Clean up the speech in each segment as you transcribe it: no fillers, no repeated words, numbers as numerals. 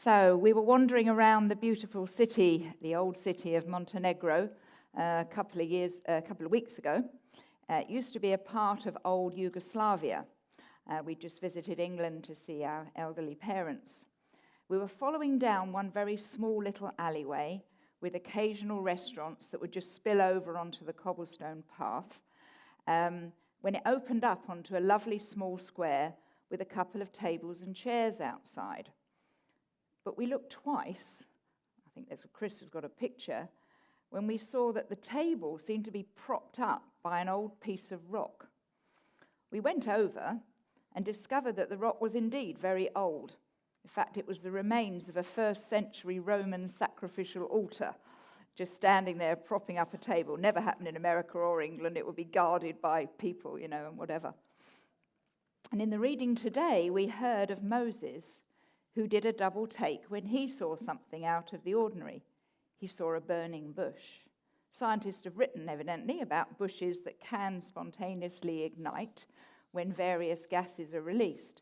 So we were wandering around the beautiful city, the old city of Montenegro, a couple of weeks ago. It used to be a part of old Yugoslavia. We just visited England to see our elderly parents. We were following down one very small little alleyway with occasional restaurants that would just spill over onto the cobblestone path, when it opened up onto a lovely small square with a couple of tables and chairs outside. But we looked twice, I think Chris has got a picture, when we saw that the table seemed to be propped up by an old piece of rock. We went over and discovered that the rock was indeed very old. In fact, it was the remains of a first century Roman sacrificial altar, just standing there propping up a table. Never happened in America or England. It would be guarded by people, and whatever. And in the reading today, we heard of Moses, who did a double take when he saw something out of the ordinary. He saw a burning bush. Scientists have written, evidently, about bushes that can spontaneously ignite when various gases are released.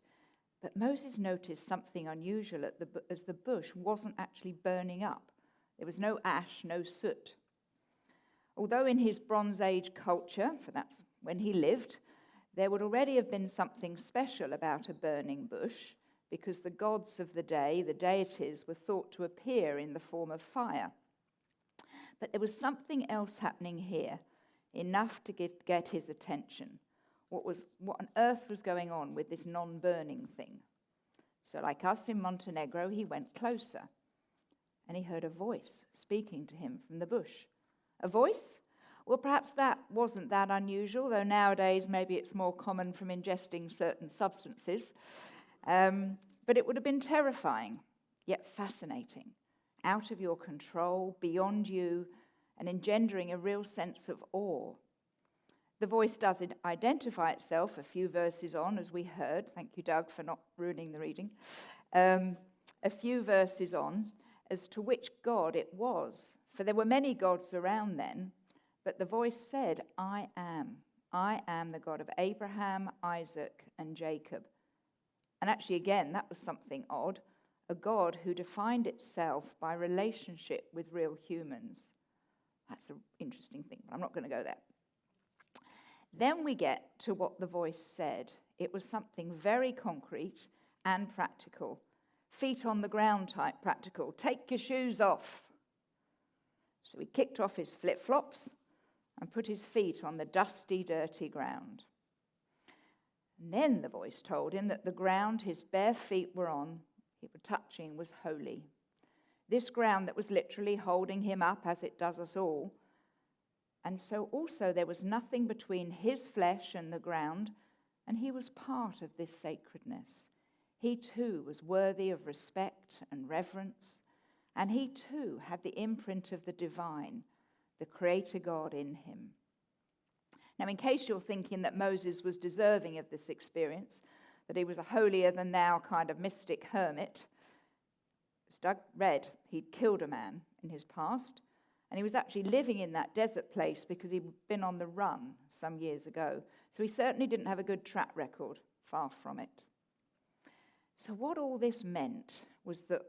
But Moses noticed something unusual as the bush wasn't actually burning up. There was no ash, no soot. Although in his Bronze Age culture, for that's when he lived, there would already have been something special about a burning bush, because the gods of the day, the deities, were thought to appear in the form of fire. But there was something else happening here, enough to get his attention. What on earth was going on with this non-burning thing? So like us in Montenegro, he went closer, and he heard a voice speaking to him from the bush. A voice? Well, perhaps that wasn't that unusual, though nowadays maybe it's more common from ingesting certain substances. But it would have been terrifying, yet fascinating, out of your control, beyond you, and engendering a real sense of awe. The voice does identify itself a few verses on, as we heard. Thank you, Doug, for not ruining the reading. A few verses on, as to which God it was. For there were many gods around then, but the voice said, I am. I am the God of Abraham, Isaac, and Jacob. And actually, again, that was something odd. A God who defined itself by relationship with real humans. That's an interesting thing, but I'm not going to go there. Then we get to what the voice said. It was something very concrete and practical. Feet on the ground type practical. Take your shoes off. So he kicked off his flip-flops and put his feet on the dusty, dirty ground. And then the voice told him that the ground his bare feet were touching, was holy. This ground that was literally holding him up, as it does us all. And so also there was nothing between his flesh and the ground, and he was part of this sacredness. He too was worthy of respect and reverence, and he too had the imprint of the divine, the Creator God in him. Now, in case you're thinking that Moses was deserving of this experience, that he was a holier-than-thou kind of mystic hermit, as Doug read, he'd killed a man in his past, and he was actually living in that desert place because he'd been on the run some years ago. So he certainly didn't have a good track record, far from it. So what all this meant was that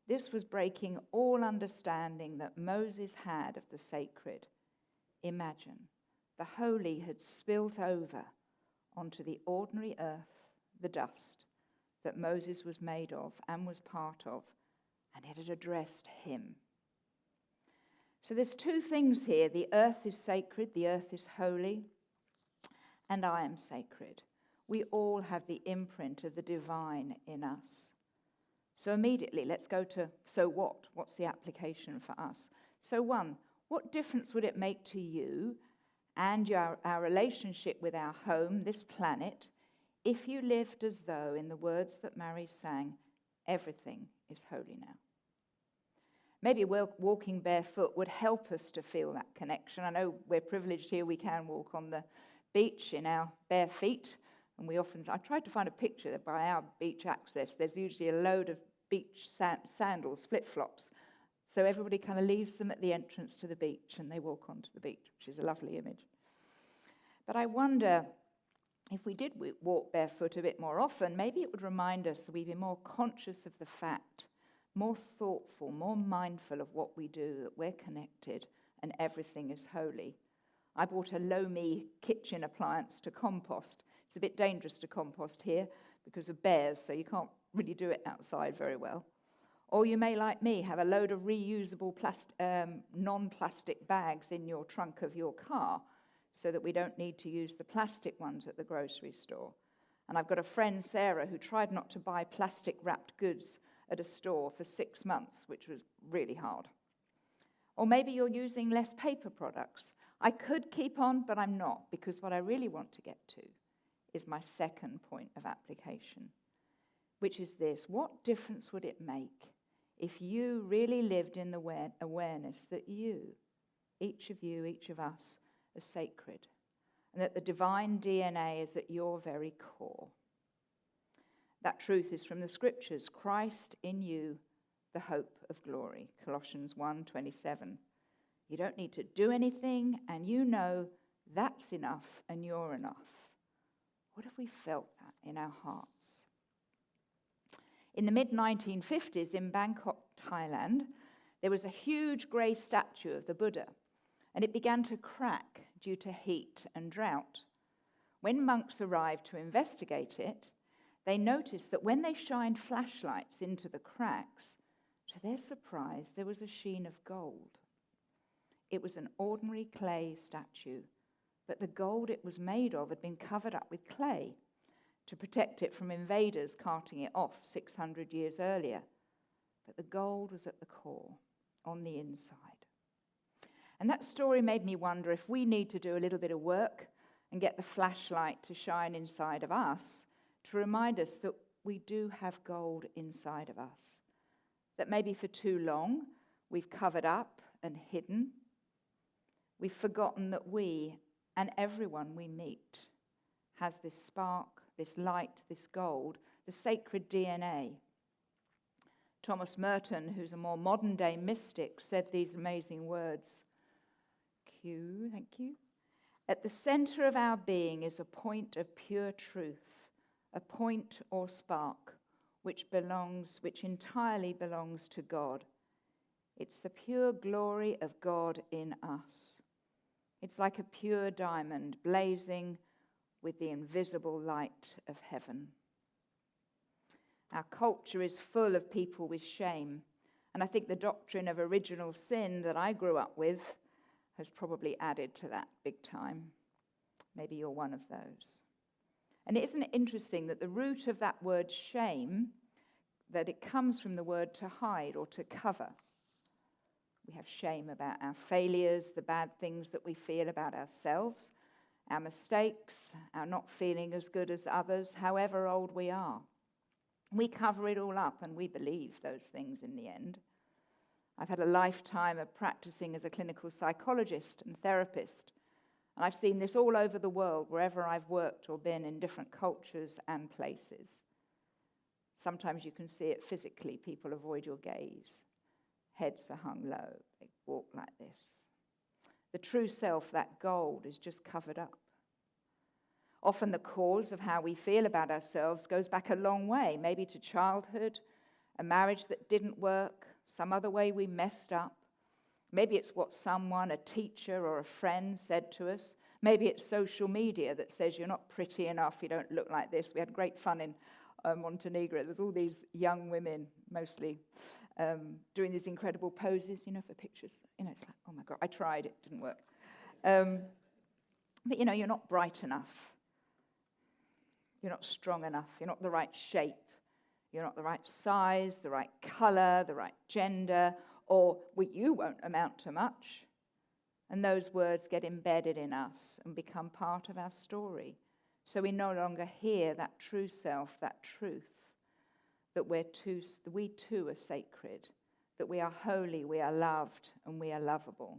this was breaking all understanding that Moses had of the sacred. Imagine. The holy had spilt over onto the ordinary earth, the dust that Moses was made of and was part of, and it had addressed him. So there's two things here. The earth is sacred, the earth is holy, and I am sacred. We all have the imprint of the divine in us. So immediately, let's go to, so what? What's the application for us? So one, what difference would it make to you and our relationship with our home, this planet, if you lived as though, in the words that Mary sang, everything is holy now? Maybe walking barefoot would help us to feel that connection. I know we're privileged here, we can walk on the beach in our bare feet, and I tried to find a picture that by our beach access, there's usually a load of beach sandals, flip-flops. So everybody kind of leaves them at the entrance to the beach and they walk onto the beach, which is a lovely image. But I wonder if we did walk barefoot a bit more often, maybe it would remind us that we'd be more conscious of the fact more thoughtful, more mindful of what we do, that we're connected and everything is holy. I bought a Lomi kitchen appliance to compost. It's a bit dangerous to compost here because of bears, so you can't really do it outside very well. Or you may, like me, have a load of reusable non-plastic bags in your trunk of your car so that we don't need to use the plastic ones at the grocery store. And I've got a friend, Sarah, who tried not to buy plastic-wrapped goods at a store for 6 months, which was really hard. Or maybe you're using less paper products. I could keep on, but I'm not, because what I really want to get to is my second point of application, which is this: what difference would it make if you really lived in the awareness that you, each of us, are sacred, and that the divine DNA is at your very core? That truth is from the scriptures. Christ in you, the hope of glory. Colossians 1:27. You don't need to do anything, and you know that's enough and you're enough. What if we felt that in our hearts? In the mid-1950s in Bangkok, Thailand, there was a huge grey statue of the Buddha, and it began to crack due to heat and drought. When monks arrived to investigate it, they noticed that when they shined flashlights into the cracks, to their surprise, there was a sheen of gold. It was an ordinary clay statue, but the gold it was made of had been covered up with clay to protect it from invaders carting it off 600 years earlier. But the gold was at the core, on the inside. And that story made me wonder if we need to do a little bit of work and get the flashlight to shine inside of us to remind us that we do have gold inside of us. That maybe for too long we've covered up and hidden. We've forgotten that we and everyone we meet has this spark, this light, this gold, the sacred DNA. Thomas Merton, who's a more modern day mystic, said these amazing words. Thank you. At the center of our being is a point of pure truth, a point or spark which entirely belongs to God. It's the pure glory of God in us. It's like a pure diamond blazing with the invisible light of heaven. Our culture is full of people with shame, and I think the doctrine of original sin that I grew up with has probably added to that big time. Maybe you're one of those. And isn't it interesting that the root of that word shame, that it comes from the word to hide or to cover? We have shame about our failures, the bad things that we feel about ourselves, our mistakes, our not feeling as good as others, however old we are. We cover it all up and we believe those things in the end. I've had a lifetime of practicing as a clinical psychologist and therapist, and I've seen this all over the world, wherever I've worked or been in different cultures and places. Sometimes you can see it physically. People avoid your gaze. Heads are hung low. They walk like this. The true self, that gold, is just covered up. Often the cause of how we feel about ourselves goes back a long way, maybe to childhood, a marriage that didn't work, some other way we messed up. Maybe it's what someone, a teacher or a friend, said to us. Maybe it's social media that says you're not pretty enough, you don't look like this. We had great fun in Montenegro. There was all these young women, mostly, doing these incredible poses, for pictures. It's like, oh my God, I tried, it didn't work. But you're not bright enough. You're not strong enough. You're not the right shape. You're not the right size, the right color, the right gender, or you won't amount to much. And those words get embedded in us and become part of our story. So we no longer hear that true self, that truth, that we too are sacred, that we are holy, we are loved, and we are lovable.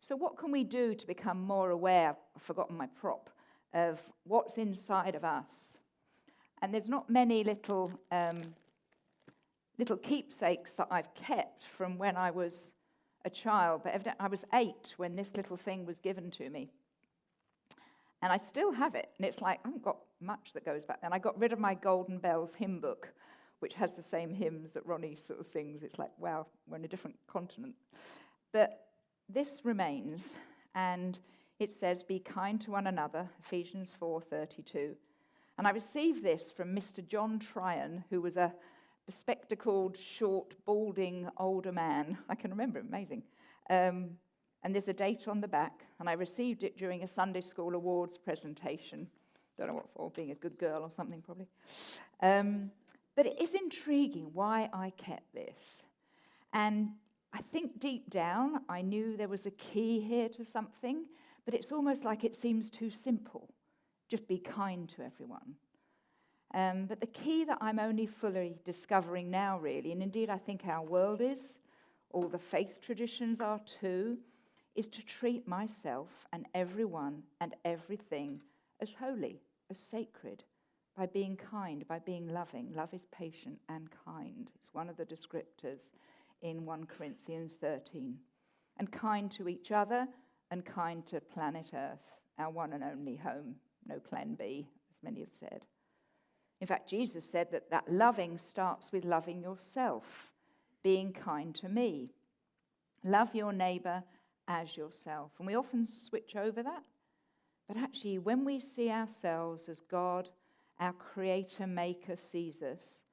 So what can we do to become more aware, I've forgotten my prop, of what's inside of us? And there's not many little keepsakes that I've kept from when I was a child, but evidently I was 8 when this little thing was given to me. And I still have it, and it's like, I haven't got much that goes back then. I got rid of my Golden Bells hymn book, which has the same hymns that Ronnie sort of sings. It's like, wow, we're in a different continent. But this remains, and it says, be kind to one another, Ephesians 4:32. And I received this from Mr. John Tryon, who was a bespectacled, short, balding, older man. I can remember him, amazing. And there's a date on the back, and I received it during a Sunday School Awards presentation. Don't know what for, being a good girl or something, probably. But it is intriguing why I kept this. And I think deep down, I knew there was a key here to something, but it's almost like it seems too simple. Just be kind to everyone. But the key that I'm only fully discovering now, really, and indeed I think our world is, all the faith traditions are too, is to treat myself and everyone and everything as holy, as sacred, by being kind, by being loving. Love is patient and kind. It's one of the descriptors in 1 Corinthians 13. And kind to each other and kind to planet Earth, our one and only home. No plan B, as many have said. In fact, Jesus said that loving starts with loving yourself, being kind to me. Love your neighbour as yourself. And we often switch over that. But actually, when we see ourselves as God, our creator maker, sees us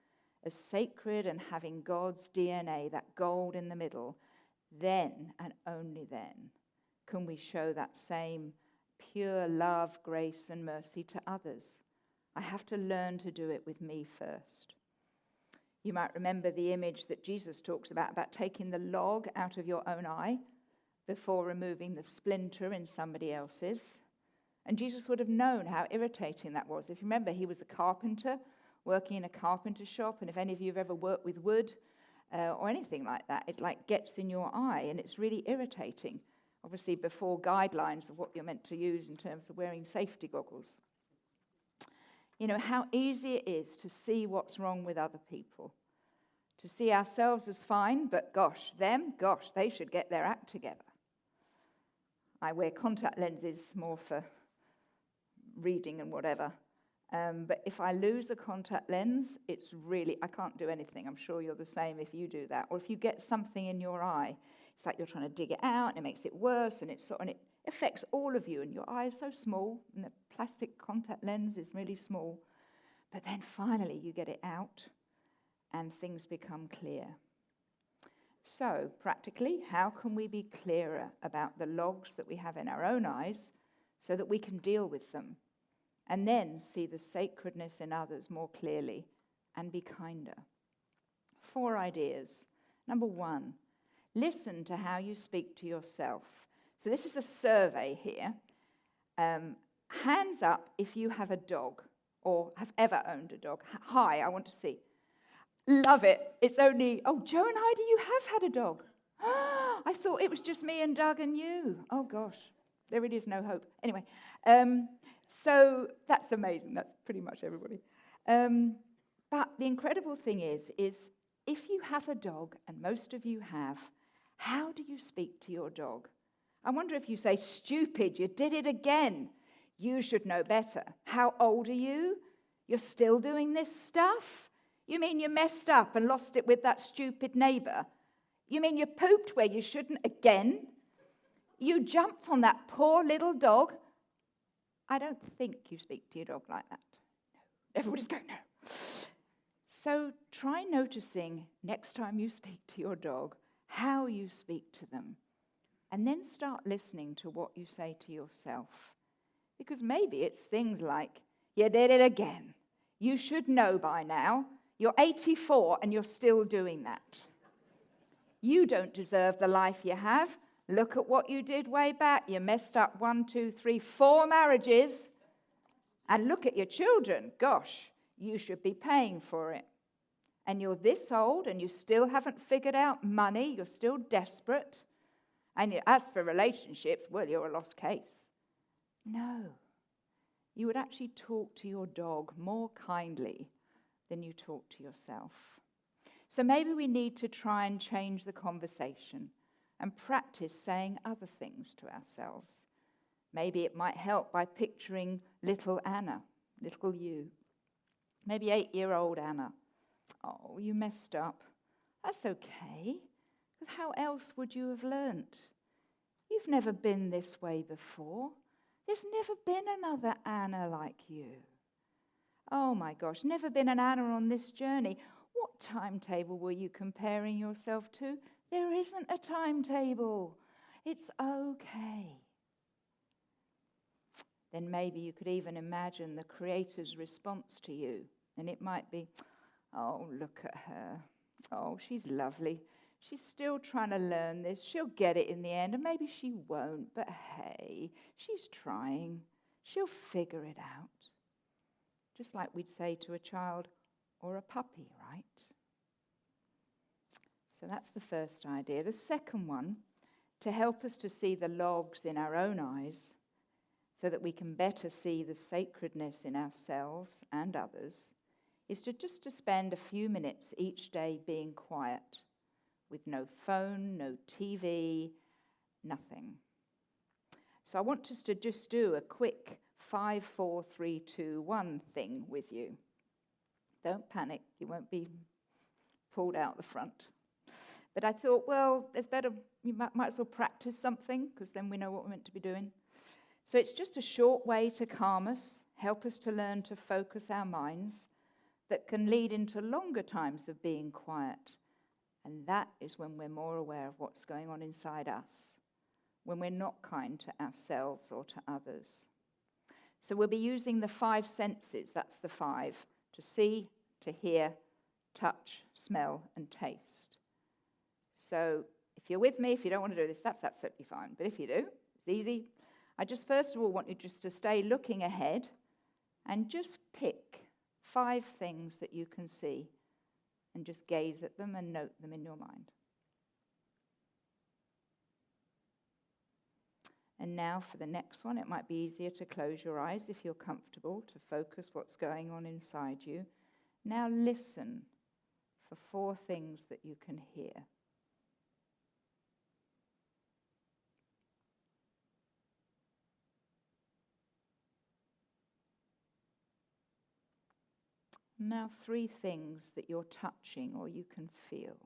as sacred and having God's DNA, that gold in the middle, then and only then can we show that same pure love, grace, and mercy to others. I have to learn to do it with me first. You might remember the image that Jesus talks about taking the log out of your own eye before removing the splinter in somebody else's. And Jesus would have known how irritating that was. If you remember, he was a carpenter working in a carpenter shop, and if any of you have ever worked with wood or anything like that, it like gets in your eye, and it's really irritating. Obviously, before guidelines of what you're meant to use in terms of wearing safety goggles. You know, how easy it is to see what's wrong with other people. To see ourselves as fine, but gosh, they should get their act together. I wear contact lenses more for reading and whatever. But if I lose a contact lens, it's really, I can't do anything. I'm sure you're the same if you do that. Or if you get something in your eye, it's like you're trying to dig it out, and it makes it worse, and it affects all of you. And your eye is so small, and the plastic contact lens is really small. But then finally you get it out, and things become clear. So, practically, how can we be clearer about the logs that we have in our own eyes so that we can deal with them and then see the sacredness in others more clearly and be kinder? 4 ideas. Number 1, listen to how you speak to yourself. So this is a survey here. Hands up if you have a dog or have ever owned a dog. Hi, I want to see. Love it. It's only, Joe and Heidi, you have had a dog. I thought it was just me and Doug and you. Oh, gosh. There really is no hope. Anyway, so that's amazing. That's pretty much everybody. But the incredible thing is if you have a dog, and most of you have, how do you speak to your dog? I wonder if you say, stupid, you did it again. You should know better. How old are you? You're still doing this stuff? You mean you messed up and lost it with that stupid neighbour? You mean you pooped where you shouldn't again? You jumped on that poor little dog? I don't think you speak to your dog like that. No. Everybody's going, no. So try noticing next time you speak to your dog, how you speak to them. And then start listening to what you say to yourself. Because maybe it's things like, you did it again. You should know by now. You're 84 and you're still doing that. You don't deserve the life you have. Look at what you did way back. You messed up 1, 2, 3, 4 marriages. And look at your children. Gosh, you should be paying for it. And you're this old and you still haven't figured out money. You're still desperate. And as for relationships, well, you're a lost case. No. You would actually talk to your dog more kindly than you talk to yourself. So maybe we need to try and change the conversation and practice saying other things to ourselves. Maybe it might help by picturing little Anna, little you. Maybe 8-year-old Anna. Oh, you messed up. That's okay. Because how else would you have learnt? You've never been this way before. There's never been another Anna like you. Oh my gosh, never been an Anna on this journey. What timetable were you comparing yourself to? There isn't a timetable. It's okay. Then maybe you could even imagine the Creator's response to you. And it might be, oh, look at her. Oh, she's lovely. She's still trying to learn this. She'll get it in the end, and maybe she won't, but hey, she's trying. She'll figure it out. Just like we'd say to a child or a puppy, right? So that's the first idea. The second one, to help us to see the logs in our own eyes so that we can better see the sacredness in ourselves and others, is to spend a few minutes each day being quiet, with no phone, no TV, nothing. So I want us to just do a quick 5, 4, 3, 2, 1 thing with you. Don't panic, you won't be pulled out the front. But I thought, well, it's better, you might as well practice something, because then we know what we're meant to be doing. So it's just a short way to calm us, help us to learn to focus our minds, that can lead into longer times of being quiet. And that is when we're more aware of what's going on inside us, when we're not kind to ourselves or to others. So we'll be using the 5 senses, that's the 5, to see, to hear, touch, smell, and taste. So if you're with me, if you don't want to do this, that's absolutely fine. But if you do, it's easy. I just first of all want you just to stay looking ahead and just pick 5 things that you can see and just gaze at them and note them in your mind. And now for the next one, it might be easier to close your eyes if you're comfortable, to focus what's going on inside you. Now listen for 4 things that you can hear. Now 3 things that you're touching or you can feel.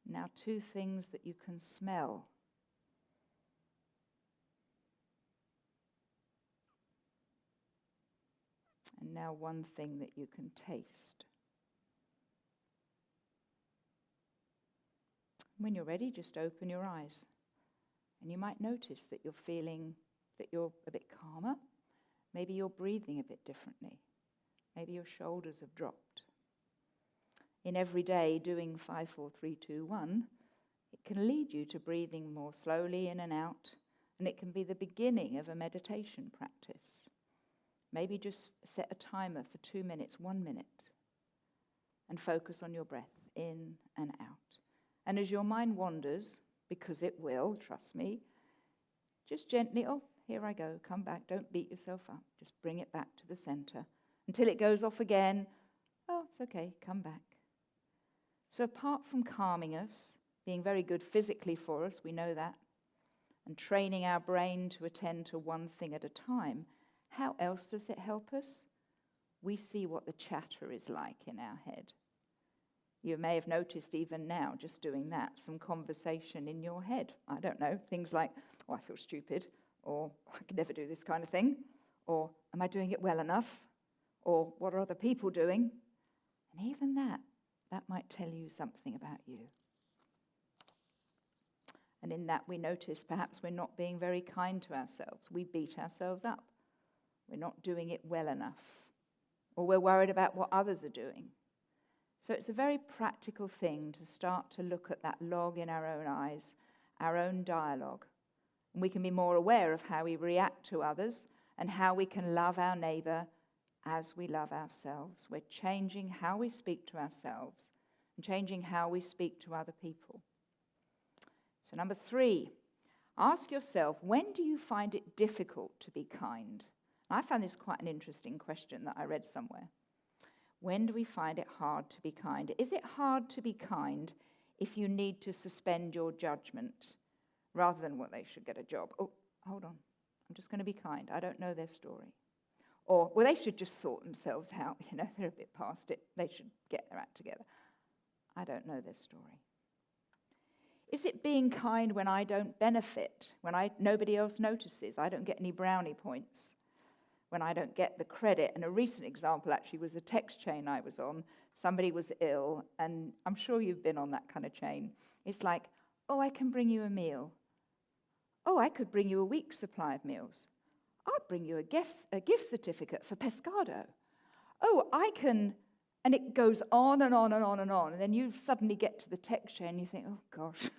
Now 2 things that you can smell. And now 1 thing that you can taste. When you're ready, just open your eyes. And you might notice that you're feeling that you're a bit calmer. Maybe you're breathing a bit differently. Maybe your shoulders have dropped. In every day, doing 5, 4, 3, 2, 1, it can lead you to breathing more slowly in and out, and it can be the beginning of a meditation practice. Maybe just set a timer for 2 minutes, 1 minute, and focus on your breath in and out. And as your mind wanders, because it will, trust me, just gently, oh, here I go, come back, don't beat yourself up, just bring it back to the center. Until it goes off again, oh, it's okay, come back. So apart from calming us, being very good physically for us, we know that, and training our brain to attend to 1 thing at a time, how else does it help us? We see what the chatter is like in our head. You may have noticed even now, just doing that, some conversation in your head. I don't know, things like, oh, I feel stupid, or I could never do this kind of thing, or am I doing it well enough, or what are other people doing? And even that might tell you something about you. And in that we notice perhaps we're not being very kind to ourselves. We beat ourselves up. We're not doing it well enough, or we're worried about what others are doing. So it's a very practical thing to start to look at that log in our own eyes, our own dialogue. And we can be more aware of how we react to others and how we can love our neighbor as we love ourselves. We're changing how we speak to ourselves and changing how we speak to other people. So number 3, ask yourself, when do you find it difficult to be kind? I found this quite an interesting question that I read somewhere. When do we find it hard to be kind? Is it hard to be kind if you need to suspend your judgment rather than, well, they should get a job? Oh, hold on. I'm just going to be kind. I don't know their story. Or, well, they should just sort themselves out. They're a bit past it. They should get their act together. I don't know their story. Is it being kind when I don't benefit, when nobody else notices, I don't get any brownie points, when I don't get the credit? And a recent example actually was a text chain I was on. Somebody was ill, and I'm sure you've been on that kind of chain. It's like, oh, I can bring you a meal. Oh, I could bring you a week's supply of meals. I'll bring you a gift certificate for Pescado. Oh, I can... And it goes on and on and on and on. And then you suddenly get to the text chain and you think, oh, gosh,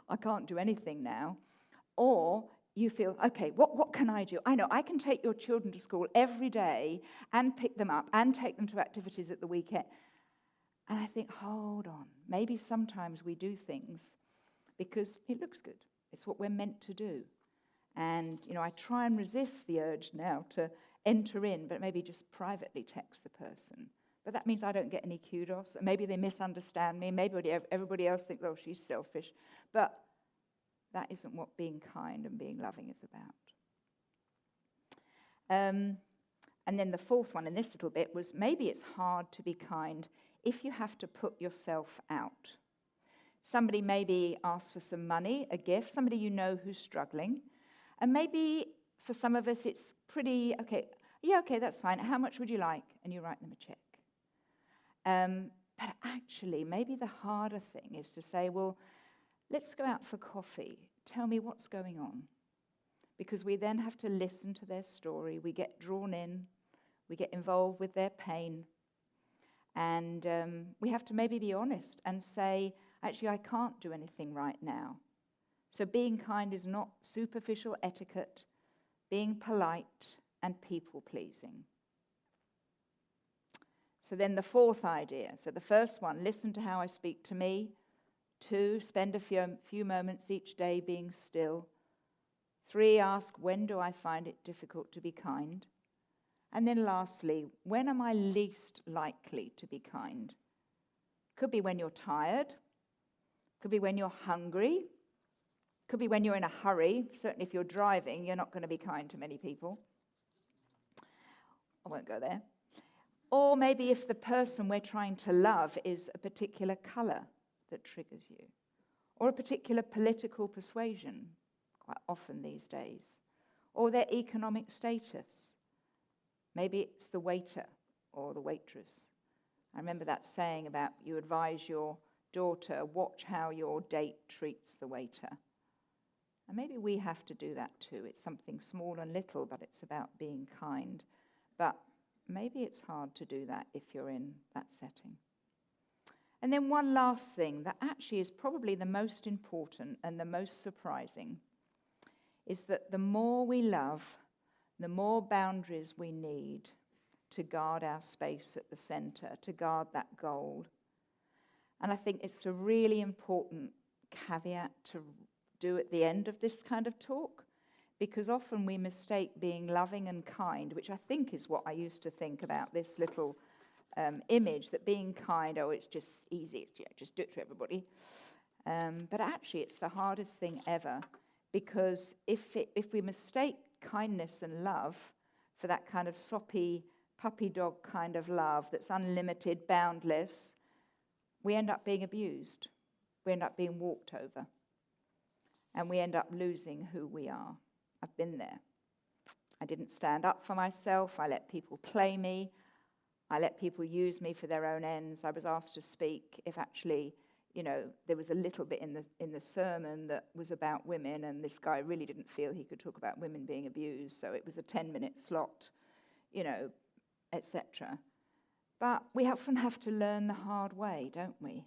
I can't do anything now. Or you feel, okay, what can I do? I know I can take your children to school every day and pick them up and take them to activities at the weekend. And I think, hold on. Maybe sometimes we do things because it looks good. It's what we're meant to do. And, I try and resist the urge now to enter in, but maybe just privately text the person. But that means I don't get any kudos. Maybe they misunderstand me. Maybe everybody else thinks, oh, she's selfish. But that isn't what being kind and being loving is about. And then the fourth one in this little bit was maybe it's hard to be kind if you have to put yourself out. Somebody maybe asks for some money, a gift, somebody you know who's struggling. And maybe for some of us it's pretty, okay, that's fine. How much would you like? And you write them a check. But actually, maybe the harder thing is to say, well, let's go out for coffee. Tell me what's going on. Because we then have to listen to their story. We get drawn in. We get involved with their pain. And we have to maybe be honest and say, actually, I can't do anything right now. So being kind is not superficial etiquette, being polite and people-pleasing. So then the fourth idea. So the first one, listen to how I speak to me. 2, spend a few moments each day being still. 3, ask, when do I find it difficult to be kind? And then lastly, when am I least likely to be kind? Could be when you're tired. Could be when you're hungry. Could be when you're in a hurry. Certainly if you're driving, you're not going to be kind to many people. I won't go there. Or maybe if the person we're trying to love is a particular colour that triggers you, or a particular political persuasion, quite often these days, or their economic status. Maybe it's the waiter or the waitress. I remember that saying about you advise your daughter, watch how your date treats the waiter. And maybe we have to do that too. It's something small and little, but it's about being kind. But maybe it's hard to do that if you're in that setting. And then one last thing that actually is probably the most important and the most surprising is that the more we love, the more boundaries we need to guard our space at the center, to guard that gold. And I think it's a really important caveat to do at the end of this kind of talk, because often we mistake being loving and kind, which I think is what I used to think about this little image, that being kind, oh, it's just easy, just do it to everybody. But actually, it's the hardest thing ever, because if we mistake kindness and love for that kind of soppy, puppy dog kind of love that's unlimited, boundless, we end up being abused. We end up being walked over. And we end up losing who we are. I've been there. I didn't stand up for myself. I let people play me. I let people use me for their own ends. I was asked to speak if actually, there was a little bit in the sermon that was about women, and this guy really didn't feel he could talk about women being abused, so it was a 10-minute slot, etc. But we often have to learn the hard way, don't we?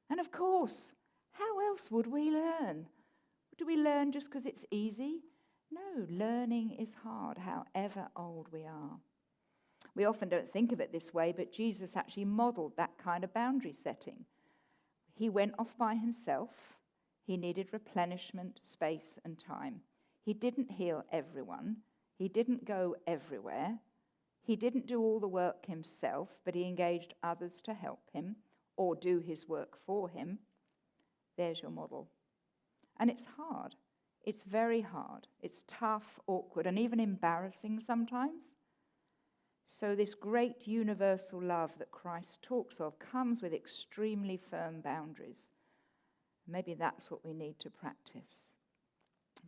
And of course, how else would we learn? Do we learn just because it's easy? No, learning is hard, however old we are. We often don't think of it this way, but Jesus actually modeled that kind of boundary setting. He went off by himself. He needed replenishment, space, and time. He didn't heal everyone. He didn't go everywhere. He didn't do all the work himself, but he engaged others to help him or do his work for him. There's your model. And it's hard. It's very hard. It's tough, awkward, and even embarrassing sometimes. So this great universal love that Christ talks of comes with extremely firm boundaries. Maybe that's what we need to practice.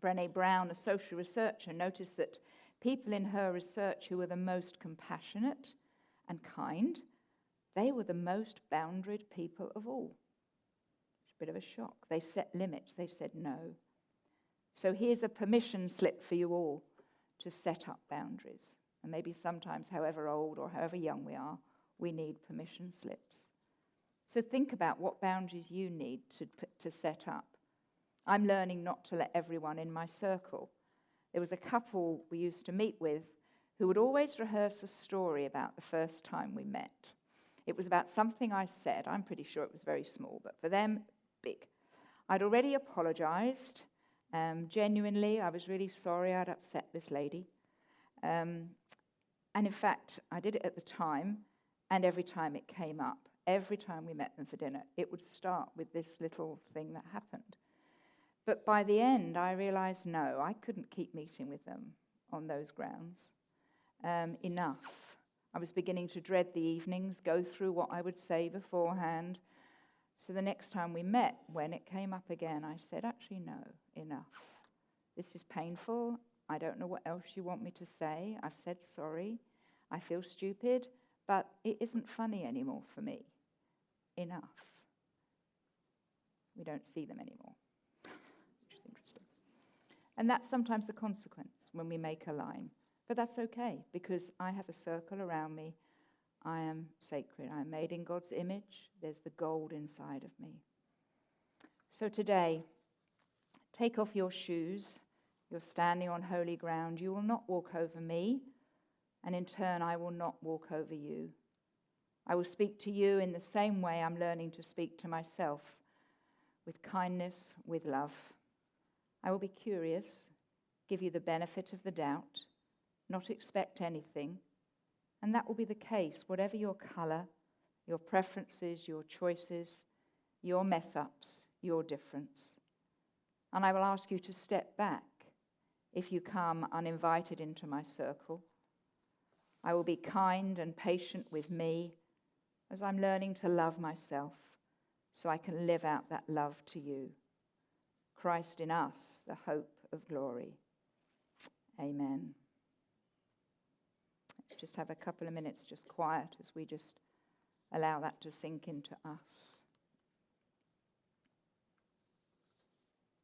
Brené Brown, a social researcher, noticed that people in her research who were the most compassionate and kind, they were the most boundaried people of all. It's a bit of a shock. They set limits. They said no. So here's a permission slip for you all to set up boundaries. And maybe sometimes, however old or however young we are, we need permission slips. So think about what boundaries you need to set up. I'm learning not to let everyone in my circle. There was a couple we used to meet with who would always rehearse a story about the first time we met. It was about something I said. I'm pretty sure it was very small, but for them, big. I'd already apologized. Genuinely, I was really sorry I'd upset this lady. And in fact, I did it at the time, and every time it came up, every time we met them for dinner, it would start with this little thing that happened. But by the end, I realized, no, I couldn't keep meeting with them on those grounds. Enough. I was beginning to dread the evenings, go through what I would say beforehand. So the next time we met, when it came up again, I said, actually, no, enough. This is painful. I don't know what else you want me to say. I've said sorry. I feel stupid, but it isn't funny anymore for me. Enough. We don't see them anymore, which is interesting. And that's sometimes the consequence when we make a line. But that's okay, because I have a circle around me. I am sacred. I am made in God's image. There's the gold inside of me. So today, take off your shoes. You're standing on holy ground. You will not walk over me, and in turn, I will not walk over you. I will speak to you in the same way I'm learning to speak to myself, with kindness, with love. I will be curious, give you the benefit of the doubt, not expect anything, and that will be the case, whatever your color, your preferences, your choices, your mess-ups, your difference. And I will ask you to step back if you come uninvited into my circle. I will be kind and patient with me as I'm learning to love myself so I can live out that love to you. Christ in us, the hope of glory. Amen. Let's just have a couple of minutes just quiet as we just allow that to sink into us.